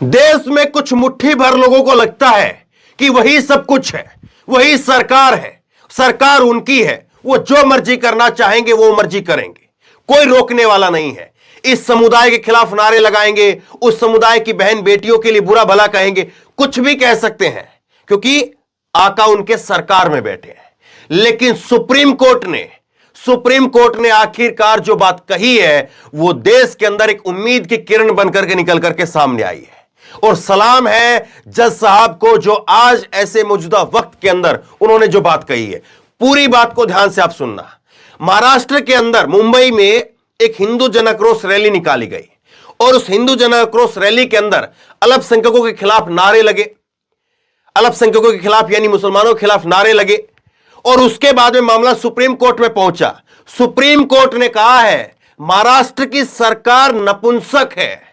देश में कुछ मुट्ठी भर लोगों को लगता है कि वही सब कुछ है, वही सरकार है, सरकार उनकी है, वो जो मर्जी करना चाहेंगे वो मर्जी करेंगे, कोई रोकने वाला नहीं है। इस समुदाय के खिलाफ नारे लगाएंगे, उस समुदाय की बहन बेटियों के लिए बुरा भला कहेंगे, कुछ भी कह सकते हैं क्योंकि आका उनके सरकार में बैठे हैं। लेकिन सुप्रीम कोर्ट ने आखिरकार जो बात कही है वो देश के अंदर एक उम्मीद की किरण बनकर के निकल करके सामने आई है। और सलाम है जज साहब को जो आज ऐसे मौजूदा वक्त के अंदर उन्होंने जो बात कही है, पूरी बात को ध्यान से आप सुनना। महाराष्ट्र के अंदर मुंबई में एक हिंदू जन आक्रोश रैली निकाली गई और उस हिंदू जन आक्रोश रैली के अंदर अल्पसंख्यकों के खिलाफ नारे लगे, अल्पसंख्यकों के खिलाफ यानी मुसलमानों के खिलाफ नारे लगे। और उसके बाद में मामला सुप्रीम कोर्ट में पहुंचा। सुप्रीम कोर्ट ने कहा है महाराष्ट्र की सरकार नपुंसक है।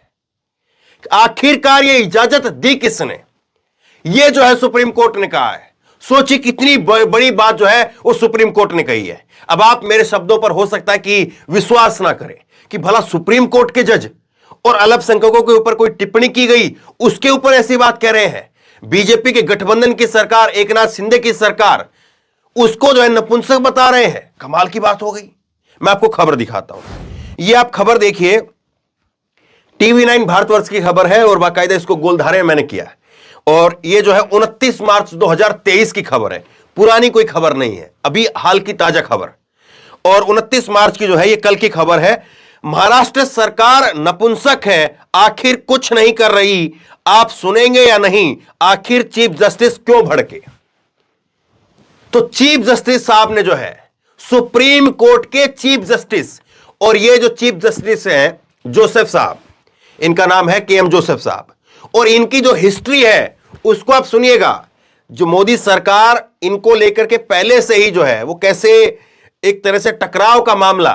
आखिरकार ये इजाजत दी किसने? ये जो है सुप्रीम कोर्ट ने कहा है। सोचिए कितनी बड़ी बात जो है वो सुप्रीम कोर्ट ने कही है। अब आप मेरे शब्दों पर हो सकता है कि विश्वास ना करें कि भला सुप्रीम कोर्ट के जज और अल्पसंख्यकों के ऊपर कोई टिप्पणी की गई उसके ऊपर ऐसी बात कह रहे हैं। बीजेपी के गठबंधन की सरकार, एकनाथ शिंदे की सरकार, उसको जो है नपुंसक बता रहे हैं। कमाल की बात हो गई। मैं आपको खबर दिखाता हूं। ये आप खबर देखिए, TV9 भारतवर्ष की खबर है और बाकायदा इसको गोलधारे में मैंने किया है। और ये जो है 29 मार्च 2023 की खबर है, पुरानी कोई खबर नहीं है, अभी हाल की ताजा खबर। और 29 मार्च की जो है ये कल की खबर है। महाराष्ट्र सरकार नपुंसक है, आखिर कुछ नहीं कर रही, आप सुनेंगे या नहीं? आखिर चीफ जस्टिस क्यों भड़के? तो चीफ जस्टिस साहब ने जो है, सुप्रीम कोर्ट के चीफ जस्टिस, और ये जो चीफ जस्टिस हैं जोसेफ साहब, इनका नाम है KM जोसेफ साहब, और इनकी जो हिस्ट्री है उसको आप सुनिएगा। जो मोदी सरकार इनको लेकर के पहले से ही जो है वो कैसे एक तरह से टकराव का मामला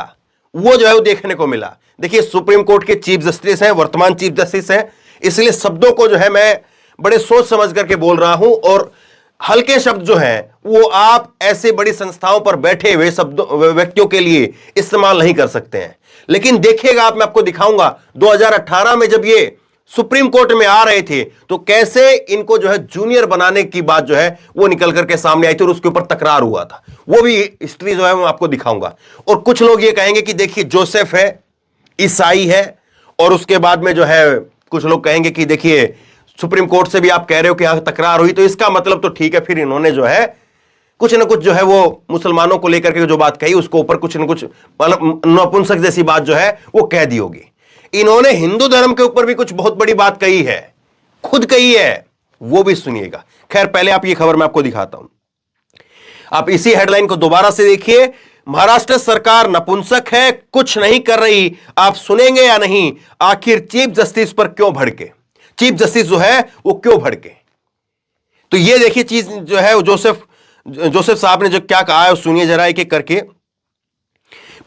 वो जो है वो देखने को मिला। देखिए सुप्रीम कोर्ट के चीफ जस्टिस हैं, वर्तमान चीफ जस्टिस हैं, इसलिए शब्दों को जो है मैं बड़े सोच समझ करके बोल रहा हूं और हल्के शब्द जो है वो आप ऐसे बड़ी संस्थाओं पर बैठे हुए व्यक्तियों के लिए इस्तेमाल नहीं कर सकते हैं। लेकिन देखिएगा आप, मैं आपको दिखाऊंगा 2018 में जब ये सुप्रीम कोर्ट में आ रहे थे तो कैसे इनको जो है जूनियर बनाने की बात जो है वो निकल करके सामने आई थी और उसके ऊपर तकरार हुआ था। वो भी हिस्ट्री जो है मैं आपको दिखाऊंगा। और कुछ लोग ये कहेंगे कि देखिए जोसेफ है, ईसाई है, और उसके बाद में जो है कुछ लोग कहेंगे कि देखिए सुप्रीम कोर्ट से भी आप कह रहे हो कि यहां तकरार हुई तो इसका मतलब तो ठीक है, फिर इन्होंने जो है कुछ ना कुछ जो है वो मुसलमानों को लेकर के जो बात कही उसको ऊपर कुछ ना कुछ नपुंसक जैसी बात जो है वो कह दी होगी। इन्होंने हिंदू धर्म के ऊपर भी कुछ बहुत बड़ी बात कही है, खुद कही है, वो भी सुनिएगा। खैर पहले आप ये खबर मैं आपको दिखाता हूं, आप इसी हेडलाइन को दोबारा से देखिए। महाराष्ट्र सरकार नपुंसक है, कुछ नहीं कर रही, आप सुनेंगे या नहीं? आखिर चीफ जस्टिस पर क्यों भड़के? चीफ जस्टिस जो है वो क्यों भड़के? तो ये देखिए चीज जो है जोसेफ साहब ने जो क्या कहा है सुनिए जरा एक एक करके।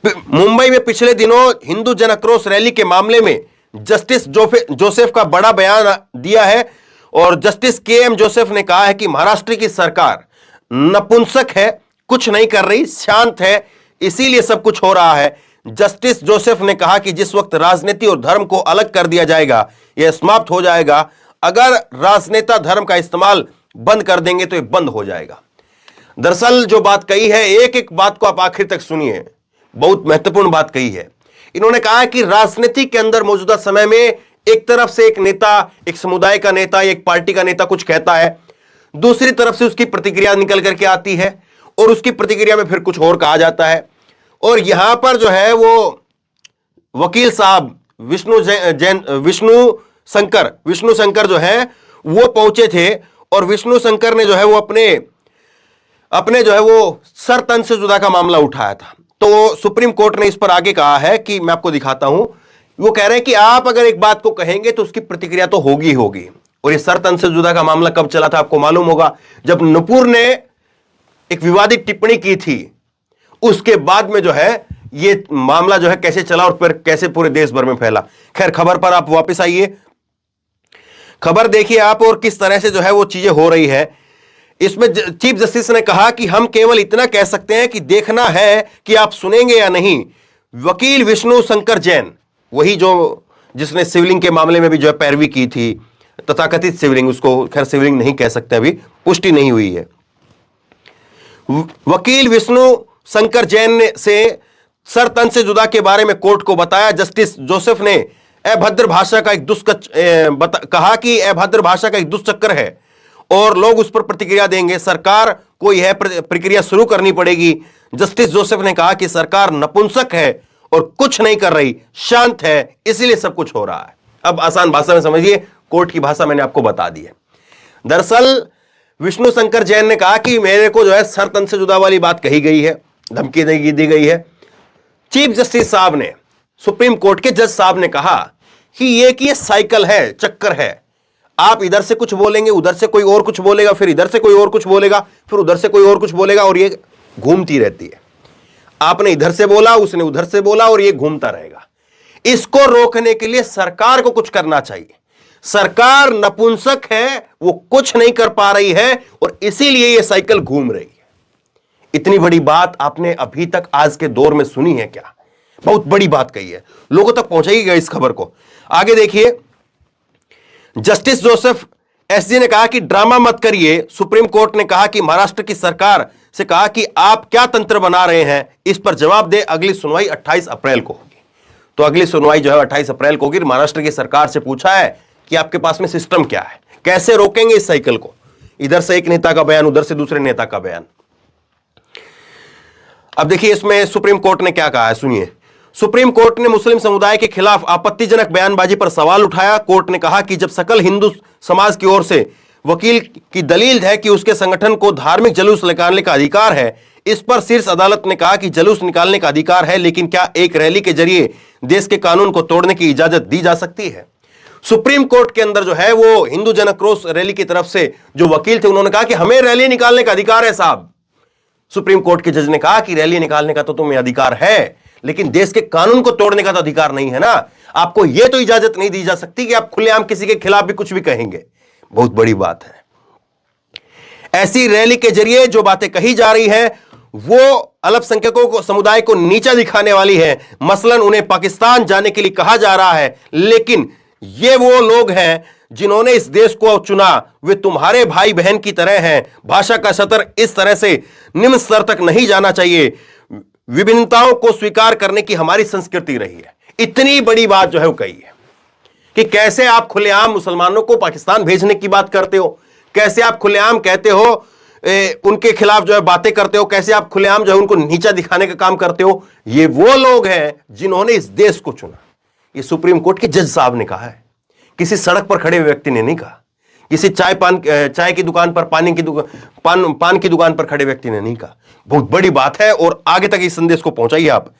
मुंबई में पिछले दिनों हिंदू जन आक्रोश रैली के मामले में जस्टिस जोसेफ का बड़ा बयान दिया है और जस्टिस KM जोसेफ ने कहा है कि महाराष्ट्र की सरकार नपुंसक है, कुछ नहीं कर रही, शांत है, इसीलिए सब कुछ हो रहा है। जस्टिस जोसेफ ने कहा कि जिस वक्त राजनीति और धर्म को अलग कर दिया जाएगा यह समाप्त हो जाएगा। अगर राजनेता धर्म का इस्तेमाल बंद कर देंगे तो यह बंद हो जाएगा। दरअसल जो बात कही है, एक एक बात को आप आखिर तक सुनिए, बहुत महत्वपूर्ण बात कही है। इन्होंने कहा है कि राजनीति के अंदर मौजूदा समय में एक तरफ से एक नेता, एक समुदाय का नेता, एक पार्टी का नेता कुछ कहता है, दूसरी तरफ से उसकी प्रतिक्रिया निकल करके आती है और उसकी प्रतिक्रिया में फिर कुछ और कहा जाता है। और यहां पर जो है वो वकील साहब विष्णु शंकर जो है वो पहुंचे थे और विष्णु शंकर ने जो है वो अपने जो है वो सर तन से जुदा का मामला उठाया था। तो सुप्रीम कोर्ट ने इस पर आगे कहा है कि मैं आपको दिखाता हूं, वो कह रहे हैं कि आप अगर एक बात को कहेंगे तो उसकी प्रतिक्रिया तो होगी होगी। और ये सर तन से जुदा का मामला कब चला था आपको मालूम होगा, जब नुपुर ने एक विवादित टिप्पणी की थी, उसके बाद में जो है ये मामला जो है कैसे चला और फिर कैसे पूरे देश भर में फैला। खैर खबर पर आप वापस आइए, खबर देखिए आप और किस तरह से जो है वो चीजें हो रही है। इसमें चीफ जस्टिस ने कहा कि हम केवल इतना कह सकते हैं कि देखना है कि आप सुनेंगे या नहीं। वकील विष्णु शंकर जैन, वही जो जिसने सिवलिंग के मामले में भी जो है पैरवी की थी, तथाकथित शिवलिंग, उसको खैर शिवलिंग नहीं कह सकते, अभी पुष्टि नहीं हुई है। वकील विष्णु शंकर जैन ने से सर तन से जुदा के बारे में कोर्ट को बताया। जस्टिस जोसेफ ने अभद्र भाषा का एक कहा कि अभद्र भाषा का एक दुष्चक्र है और लोग उस पर प्रतिक्रिया देंगे, सरकार को यह प्रक्रिया शुरू करनी पड़ेगी। जस्टिस जोसेफ ने कहा कि सरकार नपुंसक है और कुछ नहीं कर रही, शांत है, इसीलिए सब कुछ हो रहा है। अब आसान भाषा में समझिए, कोर्ट की भाषा मैंने आपको बता दी है। दरअसल विष्णु शंकर जैन ने कहा कि मेरे को जो है सर तन से जुदा वाली बात कही गई है, धमकी दी गई है। चीफ जस्टिस साहब ने, सुप्रीम कोर्ट के जज साहब ने कहा कि ये साइकिल है, चक्कर है, आप इधर से कुछ बोलेंगे, उधर से कोई और कुछ बोलेगा, फिर इधर से कोई और कुछ बोलेगा, फिर उधर से कोई और कुछ बोलेगा, और ये घूमती रहती है। आपने इधर से बोला, उसने उधर से बोला, और ये घूमता रहेगा। इसको रोकने के लिए सरकार को कुछ करना चाहिए। सरकार नपुंसक है, वो कुछ नहीं कर पा रही है, और इसीलिए ये साइकिल घूम रही है। इतनी बड़ी बात आपने अभी तक आज के दौर में सुनी है क्या? बहुत बड़ी बात कही है, लोगों तक पहुंचाइएगा इस खबर को। आगे देखिए, जस्टिस जोसेफ एसजी ने कहा कि ड्रामा मत करिए। सुप्रीम कोर्ट ने कहा कि महाराष्ट्र की सरकार से कहा कि आप क्या तंत्र बना रहे हैं, इस पर जवाब दे। अगली सुनवाई 28 अप्रैल को होगी। तो अगली सुनवाई जो है 28 अप्रैल को होगी। महाराष्ट्र की सरकार से पूछा है कि आपके पास में सिस्टम क्या है, कैसे रोकेंगे इस साइकिल को। इधर से एक नेता का बयान, उधर से दूसरे नेता का बयान। अब देखिए इसमें सुप्रीम कोर्ट ने क्या कहा है, सुनिए। सुप्रीम कोर्ट ने मुस्लिम समुदाय के खिलाफ आपत्तिजनक बयानबाजी पर सवाल उठाया। कोर्ट ने कहा कि जब सकल हिंदू समाज की ओर से वकील की दलील है कि उसके संगठन को धार्मिक जुलूस निकालने का अधिकार है, इस पर शीर्ष अदालत ने कहा कि जुलूस निकालने का अधिकार है, लेकिन क्या एक रैली के जरिए देश के कानून को तोड़ने की इजाजत दी जा सकती है? सुप्रीम कोर्ट के अंदर जो है वो हिंदू जनक्रोश रैली की तरफ से जो वकील थे, उन्होंने कहा कि हमें रैली निकालने का अधिकार है साहब। सुप्रीम कोर्ट के जज ने कहा कि रैली निकालने का तो तुम्हें अधिकार है, लेकिन देश के कानून को तोड़ने का तो अधिकार नहीं है ना। आपको यह तो इजाजत नहीं दी जा सकती कि आप खुलेआम किसी के खिलाफ भी कुछ भी कहेंगे। बहुत बड़ी बात है। ऐसी रैली के जरिए जो बातें कही जा रही है वो अल्पसंख्यकों को, समुदाय को नीचा दिखाने वाली है। मसलन उन्हें पाकिस्तान जाने के लिए कहा जा रहा है, लेकिन ये वो लोग हैं जिन्होंने इस देश को चुना, वे तुम्हारे भाई बहन की तरह हैं। भाषा का स्तर इस तरह से निम्न स्तर तक नहीं जाना चाहिए। विभिन्नताओं को स्वीकार करने की हमारी संस्कृति रही है। इतनी बड़ी बात जो है वो कही है कि कैसे आप खुलेआम मुसलमानों को पाकिस्तान भेजने की बात करते हो, कैसे आप खुलेआम कहते हो उनके खिलाफ जो है बातें करते हो, कैसे आप खुलेआम जो है उनको नीचा दिखाने का काम करते हो। ये वो लोग हैं जिन्होंने इस देश को चुना। ये सुप्रीम कोर्ट के जज साहब ने कहा है, किसी सड़क पर खड़े व्यक्ति ने नहीं कहा, किसी चाय की दुकान पर, पान की दुकान पर खड़े व्यक्ति ने नहीं कहा। बहुत बड़ी बात है और आगे तक इस संदेश को पहुंचाइए आप।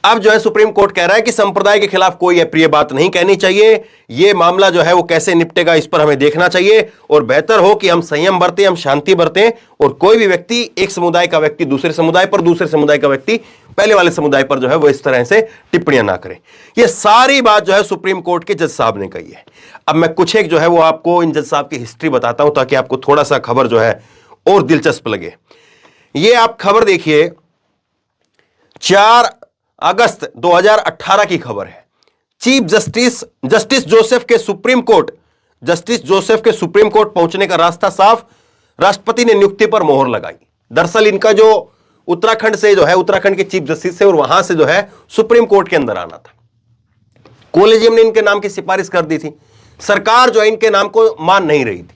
अब जो है सुप्रीम कोर्ट कह रहा है कि संप्रदाय के खिलाफ कोई अप्रिय बात नहीं कहनी चाहिए। यह मामला जो है वो कैसे निपटेगा इस पर हमें देखना चाहिए, और बेहतर हो कि हम संयम बरतें, हम शांति बरतें, और कोई भी व्यक्ति, एक समुदाय का व्यक्ति दूसरे समुदाय पर, दूसरे समुदाय का व्यक्ति पहले वाले समुदाय पर जो है वो इस तरह से टिप्पणियां ना करें। यह सारी बात जो है सुप्रीम कोर्ट के जज साहब ने कही है। अब मैं कुछ एक जो है वो आपको इन जज साहब की हिस्ट्री बताता हूं ताकि आपको थोड़ा सा खबर जो है और दिलचस्प लगे। ये आप खबर देखिए, 4 अगस्त 2018 की खबर है। चीफ जस्टिस जोसेफ के सुप्रीम कोर्ट पहुंचने का रास्ता साफ, राष्ट्रपति ने नियुक्ति पर मोहर लगाई। दरअसल इनका जो उत्तराखंड से जो है, उत्तराखंड के चीफ जस्टिस से, और वहां से जो है सुप्रीम कोर्ट के अंदर आना था। कॉलेजियम ने इनके नाम की सिफारिश कर दी थी। सरकार जो है इनके नाम को मान नहीं रही थी।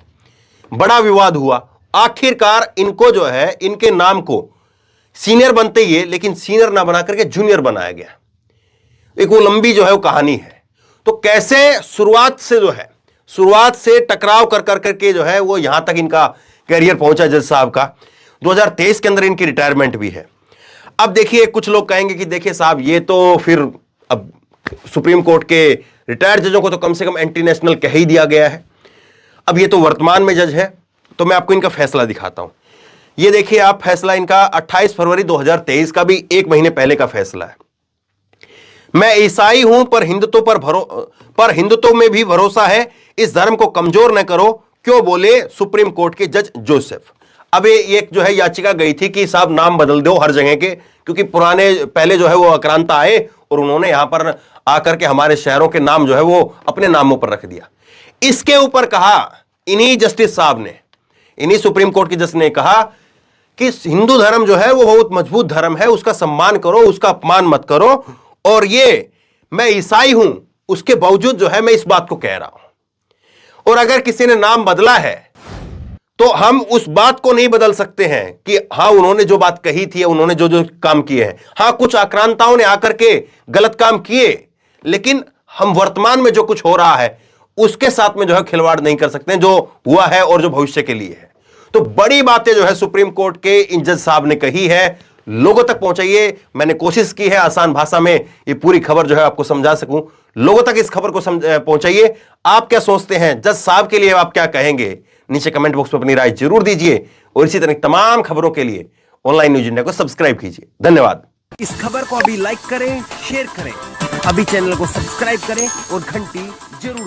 बड़ा विवाद हुआ। आखिरकार इनको जो है, इनके नाम को सीनियर बनते ही है, लेकिन सीनियर ना बना करके जूनियर बनाया गया। एक वो लंबी जो है वो कहानी है। तो कैसे शुरुआत से टकराव कर करके जो है वो यहां तक इनका कैरियर पहुंचा जज साहब का। 2023 के अंदर इनकी रिटायरमेंट भी है। अब देखिए, कुछ लोग कहेंगे कि देखिए साहब, ये तो फिर अब सुप्रीम कोर्ट के रिटायर्ड जजों को तो कम से कम एंटी नेशनल कह ही दिया गया है। अब ये तो वर्तमान में जज है, तो मैं आपको इनका फैसला दिखाता हूं। ये देखिए आप, फैसला इनका 28 फरवरी 2023 का, भी एक महीने पहले का फैसला है। मैं ईसाई हूं पर हिंदुत्व में भी भरोसा है, इस धर्म को कमजोर न करो, क्यों बोले सुप्रीम कोर्ट के जज जोसेफ। अब एक जो है याचिका गई थी कि साहब नाम बदल दो हर जगह के, क्योंकि पहले जो है वो आक्रांता आए और उन्होंने यहां पर आकर के हमारे शहरों के नाम जो है वो अपने नामों पर रख दिया। इसके ऊपर कहा इन्हीं जस्टिस साहब ने, इन्हीं सुप्रीम कोर्ट के जज ने कहा कि हिंदू धर्म जो है वो बहुत मजबूत धर्म है, उसका सम्मान करो, उसका अपमान मत करो। और ये मैं ईसाई हूं उसके बावजूद जो है मैं इस बात को कह रहा हूं। और अगर किसी ने नाम बदला है तो हम उस बात को नहीं बदल सकते हैं कि हां उन्होंने जो बात कही थी, उन्होंने जो जो काम किए हैं, हां कुछ आक्रांताओं ने आकर के गलत काम किए, लेकिन हम वर्तमान में जो कुछ हो रहा है उसके साथ में जो है खिलवाड़ नहीं कर सकते, जो हुआ है और जो भविष्य के लिए है। तो बड़ी बातें जो है सुप्रीम कोर्ट के इन जज साहब ने कही है, लोगों तक पहुंचाइए। मैंने कोशिश की है आसान भाषा में ये पूरी खबर जो है आपको समझा सकूं, लोगों तक इस खबर को पहुंचाइए। आप क्या सोचते हैं, जज साहब के लिए आप क्या कहेंगे, नीचे कमेंट बॉक्स में अपनी राय जरूर दीजिए। और इसी तरह तमाम खबरों के लिए ऑनलाइन न्यूज इंडिया को सब्सक्राइब कीजिए। धन्यवाद। इस खबर को अभी लाइक करें, शेयर करें, अभी चैनल को सब्सक्राइब करें और घंटी जरूर